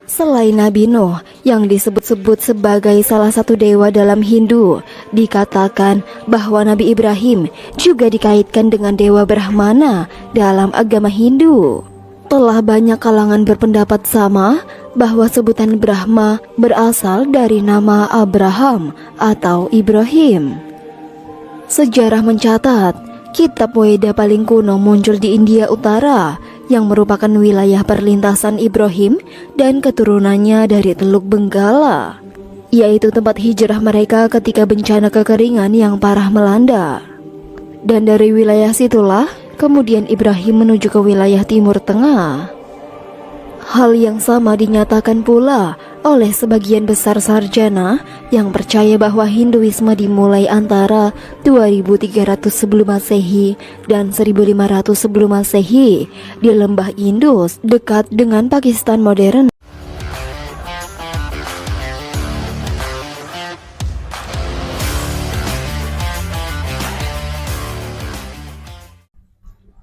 Selain Nabi Nuh yang disebut-sebut sebagai salah satu dewa dalam Hindu, dikatakan bahwa Nabi Ibrahim juga dikaitkan dengan dewa Brahmana dalam agama Hindu. Telah banyak kalangan berpendapat sama bahwa sebutan Brahma berasal dari nama Abraham atau Ibrahim. Sejarah mencatat, kitab Weda paling kuno muncul di India Utara yang merupakan wilayah perlintasan Ibrahim dan keturunannya dari Teluk Benggala, yaitu tempat hijrah mereka ketika bencana kekeringan yang parah melanda. Dan dari wilayah situlah kemudian Ibrahim menuju ke wilayah Timur Tengah. Hal yang sama dinyatakan pula oleh sebagian besar sarjana yang percaya bahwa Hinduisme dimulai antara 2300 sebelum Masehi dan 1500 sebelum Masehi di lembah Indus dekat dengan Pakistan modern.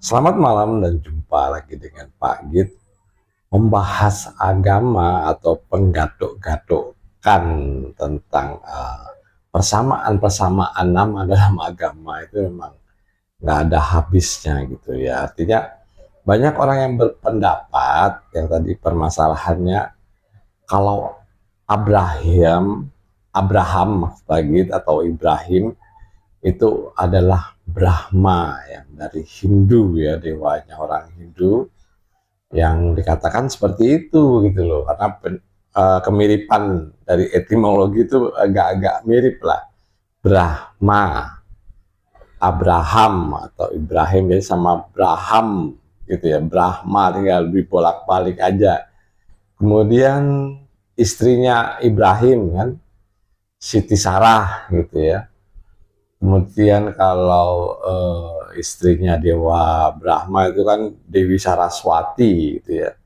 Selamat malam dan jumpa lagi dengan Pak Git, membahas agama atau penggaduk-gadukkan tentang persamaan-persamaan nama dalam agama itu memang nggak ada habisnya gitu ya. Artinya banyak orang yang berpendapat yang tadi permasalahannya kalau Abraham Pak Git atau Ibrahim itu adalah Brahma yang dari Hindu ya, dewanya orang Hindu yang dikatakan seperti itu gitu loh, karena kemiripan dari etimologi itu agak-agak mirip lah. Brahma, Abraham atau Ibrahim jadi sama Braham gitu ya, Brahma tinggal lebih bolak-balik aja. Kemudian istrinya Ibrahim kan Siti Sarah gitu ya. Kemudian kalau istrinya Dewa Brahma itu kan Dewi Saraswati gitu ya.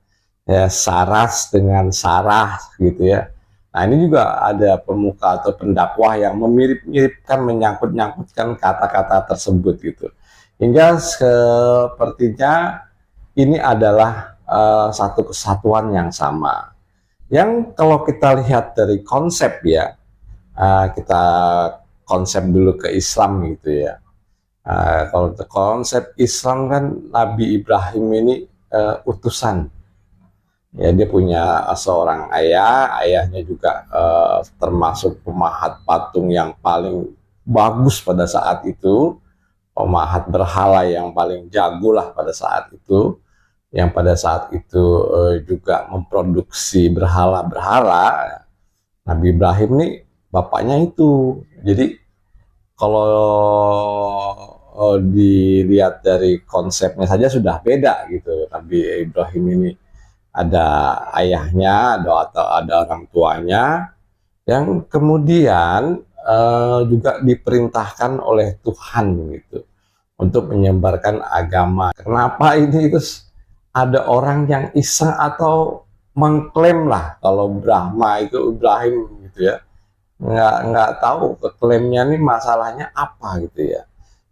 Ya, Saras dengan Sarah gitu ya. Nah, ini juga ada pemuka atau pendakwah yang memirip-miripkan, menyangkut-nyangkutkan kata-kata tersebut gitu. Hingga sepertinya ini adalah satu kesatuan yang sama. Yang kalau kita lihat dari konsep ya, kita konsep dulu ke Islam gitu ya. Kalau konsep Islam kan Nabi Ibrahim ini utusan. Ya, dia punya seorang ayah, ayahnya juga termasuk pemahat patung yang paling bagus pada saat itu, pemahat berhala yang paling jago lah pada saat itu, yang pada saat itu juga memproduksi berhala-berhala. Nabi Ibrahim nih bapaknya itu. Jadi kalau dilihat dari konsepnya saja sudah beda gitu. Nabi Ibrahim ini ada ayahnya atau ada orang tuanya yang kemudian juga diperintahkan oleh Tuhan gitu untuk menyebarkan agama. Kenapa ini terus ada orang yang iseng atau mengklaim lah kalau Brahma itu Ibrahim gitu ya, nggak tahu klaimnya nih masalahnya apa gitu ya.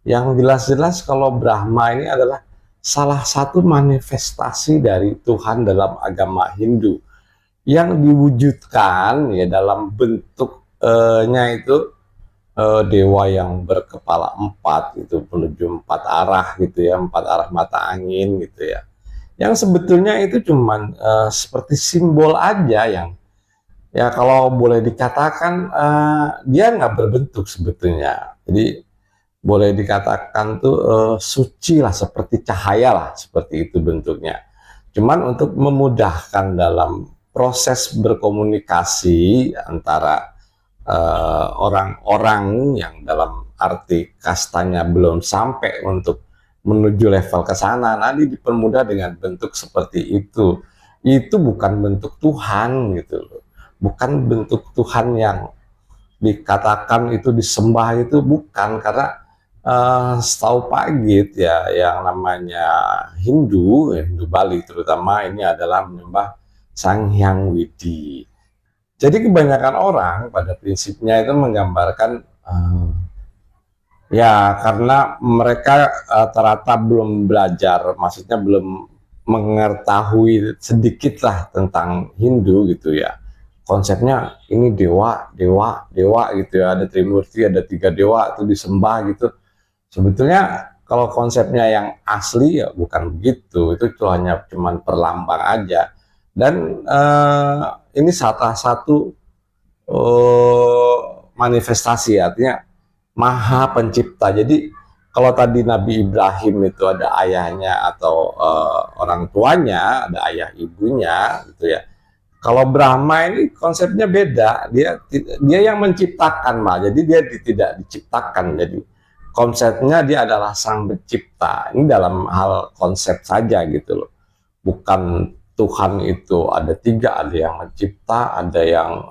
Yang jelas-jelas kalau Brahma ini adalah salah satu manifestasi dari Tuhan dalam agama Hindu yang diwujudkan ya dalam bentuknya itu dewa yang berkepala empat itu menuju empat arah gitu ya, empat arah mata angin gitu ya. Yang sebetulnya itu cuman seperti simbol aja yang ya kalau boleh dikatakan dia nggak berbentuk sebetulnya. Jadi boleh dikatakan tuh suci lah, seperti cahaya lah, seperti itu bentuknya. Cuman untuk memudahkan dalam proses berkomunikasi antara orang-orang yang dalam arti kastanya belum sampai untuk menuju level ke sana, nanti dipermudah dengan bentuk seperti itu. Itu bukan bentuk Tuhan gitu loh. Bukan bentuk Tuhan yang dikatakan itu disembah, itu bukan. Karena setahu Pak Git ya, yang namanya Hindu Bali terutama ini adalah menyembah Sang Hyang Widi. Jadi kebanyakan orang pada prinsipnya itu menggambarkan ya karena mereka rata-rata belum belajar, maksudnya belum mengetahui sedikit lah tentang Hindu gitu ya, konsepnya ini dewa, dewa, dewa gitu ya, ada Trimurti, ada 3 dewa itu disembah gitu. Sebetulnya kalau konsepnya yang asli ya bukan begitu, itu hanya cuman perlambang aja. Dan ini salah satu manifestasi, artinya maha pencipta. Jadi kalau tadi Nabi Ibrahim itu ada ayahnya atau orang tuanya, ada ayah ibunya gitu ya. Kalau Brahma ini konsepnya beda, dia yang menciptakan mah, jadi dia tidak diciptakan. Jadi konsepnya dia adalah sang pencipta. Ini dalam hal konsep saja gitu loh. Bukan Tuhan itu ada 3, ada yang mencipta, ada yang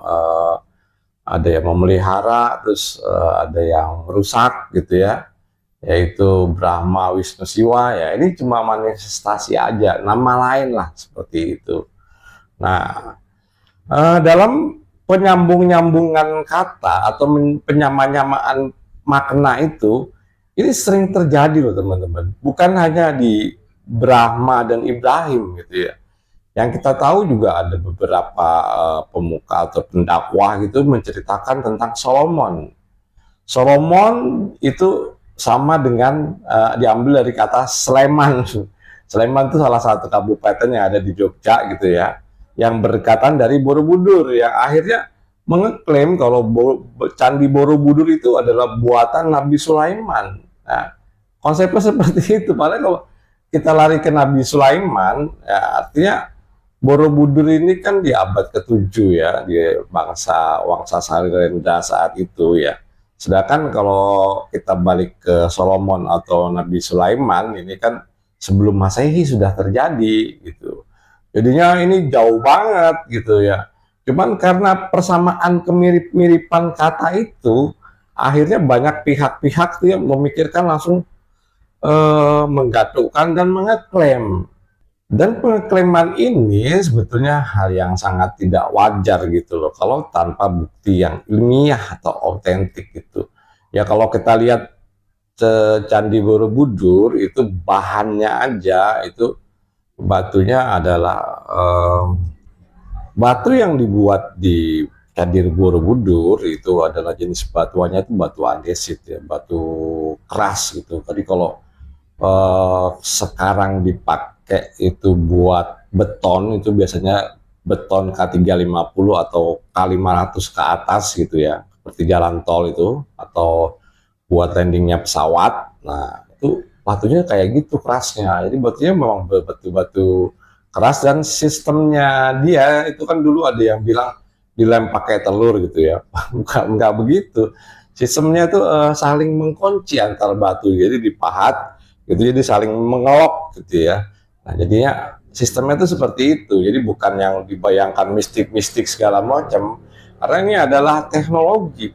memelihara, terus ada yang merusak gitu ya, yaitu Brahma, Wisnu, Siwa ya. Ini cuma manifestasi aja, nama lain lah seperti itu. Nah, dalam penyambung-nyambungan kata atau penyamaan-nyamaan makna itu, ini sering terjadi loh teman-teman. Bukan hanya di Brahma dan Ibrahim gitu ya. Yang kita tahu juga ada beberapa pemuka atau pendakwah gitu menceritakan tentang Solomon. Solomon itu sama dengan diambil dari kata Sleman. Sleman itu salah satu kabupaten yang ada di Jogja gitu ya, yang berkaitan dari Borobudur, yang akhirnya mengeklaim kalau Candi Borobudur itu adalah buatan Nabi Sulaiman. Nah, konsepnya seperti itu. Padahal kalau kita lari ke Nabi Sulaiman, ya artinya Borobudur ini kan di abad ke-7 ya, di bangsa Wangsa Sarirenda saat itu ya. Sedangkan kalau kita balik ke Solomon atau Nabi Sulaiman, ini kan sebelum Masehi sudah terjadi gitu. Jadinya ini jauh banget gitu ya. Cuman karena persamaan kemirip-miripan kata itu, akhirnya banyak pihak-pihak tuh yang memikirkan langsung menggatukkan dan mengeklaim. Dan pengeklaman ini sebetulnya hal yang sangat tidak wajar gitu loh, kalau tanpa bukti yang ilmiah atau autentik gitu. Ya kalau kita lihat Candi Borobudur itu bahannya aja itu batunya adalah batu yang dibuat di Candi Borobudur itu adalah jenis batuannya itu batu andesit ya, batu keras gitu. Tadi kalau sekarang dipakai itu buat beton, itu biasanya beton K350 atau K500 ke atas gitu ya, seperti jalan tol itu, atau buat landingnya pesawat. Nah itu batunya kayak gitu kerasnya, jadi batunya memang batu-batu keras. Dan sistemnya dia itu kan dulu ada yang bilang dilem pakai telur gitu ya. Enggak begitu sistemnya, itu saling mengkunci antar batu, jadi dipahat gitu, jadi saling mengelok gitu ya. Nah jadinya sistemnya itu seperti itu, jadi bukan yang dibayangkan mistik-mistik segala macam, karena ini adalah teknologi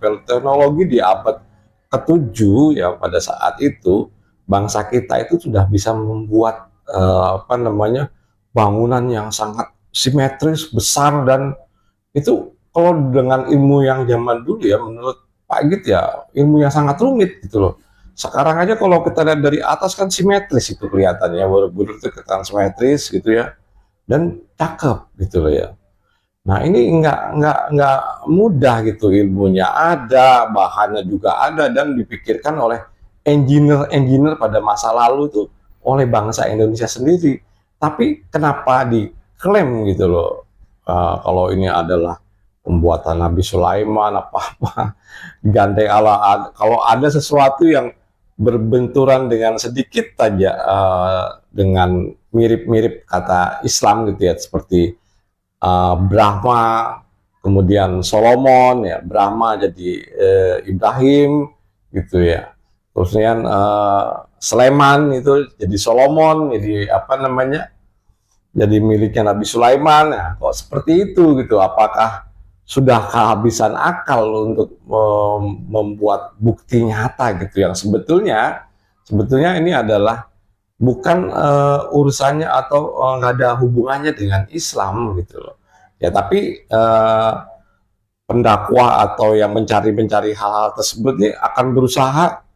di abad ke-7 ya. Pada saat itu bangsa kita itu sudah bisa membuat bangunan yang sangat simetris, besar, dan itu kalau dengan ilmu yang zaman dulu ya, menurut Pak Git ya, ilmu yang sangat rumit gitu loh. Sekarang aja kalau kita lihat dari atas kan simetris itu kelihatannya, Borobudur itu kelihatan simetris gitu ya, dan cakep gitu loh ya. Nah ini nggak mudah gitu, ilmunya ada, bahannya juga ada, dan dipikirkan oleh engineer pada masa lalu tuh, oleh bangsa Indonesia sendiri. Tapi kenapa diklaim gitu loh, kalau ini adalah pembuatan Nabi Sulaiman apa-apa digandeng Allah. Kalau ada sesuatu yang berbenturan dengan sedikit saja dengan mirip-mirip kata Islam gitu ya, seperti Brahma, kemudian Solomon ya, Brahma jadi Ibrahim gitu ya, terusnya Sleman itu jadi Solomon, jadi apa namanya, jadi miliknya Nabi Sulaiman. Nah, kok seperti itu gitu, apakah sudah kehabisan akal untuk membuat bukti nyata gitu, yang sebetulnya ini adalah bukan urusannya atau nggak ada hubungannya dengan Islam gitu loh ya. Tapi pendakwah atau yang mencari hal-hal tersebut ini akan berusaha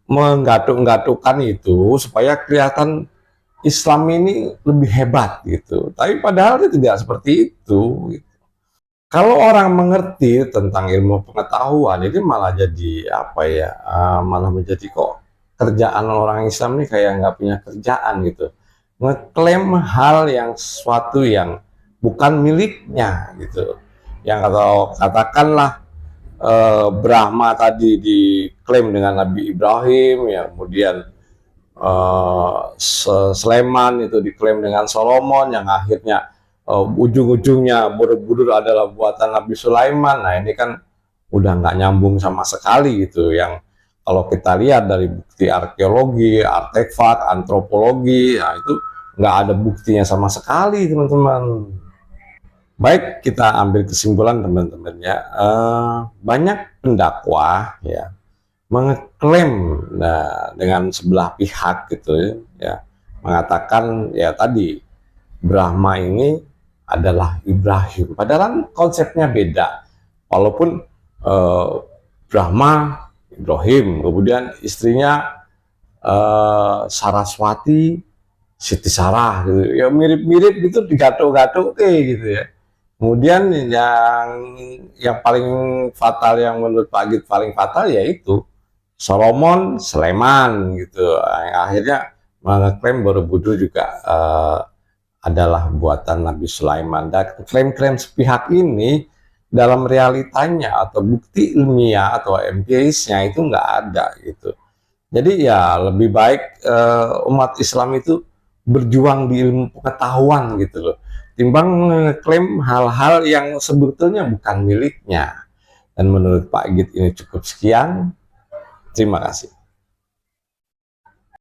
menggatuk-gatukkan itu supaya kelihatan Islam ini lebih hebat gitu. Tapi padahal itu tidak seperti itu. Gitu. Kalau orang mengerti tentang ilmu pengetahuan, ini malah jadi apa ya? Malah menjadi kok kerjaan orang Islam ini kayak nggak punya kerjaan gitu. Ngeklaim hal yang sesuatu yang bukan miliknya gitu. Yang katakanlah Brahma tadi diklaim dengan Nabi Ibrahim, ya kemudian Sleman itu diklaim dengan Solomon, yang akhirnya ujung-ujungnya Borobudur adalah buatan Nabi Sulaiman. Nah ini kan udah nggak nyambung sama sekali gitu. Yang kalau kita lihat dari bukti arkeologi, artefak, antropologi, nah itu nggak ada buktinya sama sekali teman-teman. Baik, kita ambil kesimpulan teman-teman ya. Banyak pendakwah ya mengklaim dengan sebelah pihak gitu ya, mengatakan ya tadi Brahma ini adalah Ibrahim, padahal kan konsepnya beda. Walaupun Brahma Ibrahim, kemudian istrinya Saraswati Siti Sarah gitu ya, mirip-mirip gitu, digatuk-gatuk gitu ya. Kemudian yang paling fatal, yang menurut Pak Git paling fatal, yaitu Solomon, Sleman gitu. Yang akhirnya mengklaim Borobudur juga adalah buatan Nabi Sulaiman. Dan klaim-klaim sepihak ini dalam realitanya atau bukti ilmiah atau empirisnya itu nggak ada gitu. Jadi ya lebih baik umat Islam itu berjuang di ilmu pengetahuan gitu loh, timbang mengklaim hal-hal yang sebetulnya bukan miliknya. Dan menurut Pak Git ini cukup sekian. Terima kasih.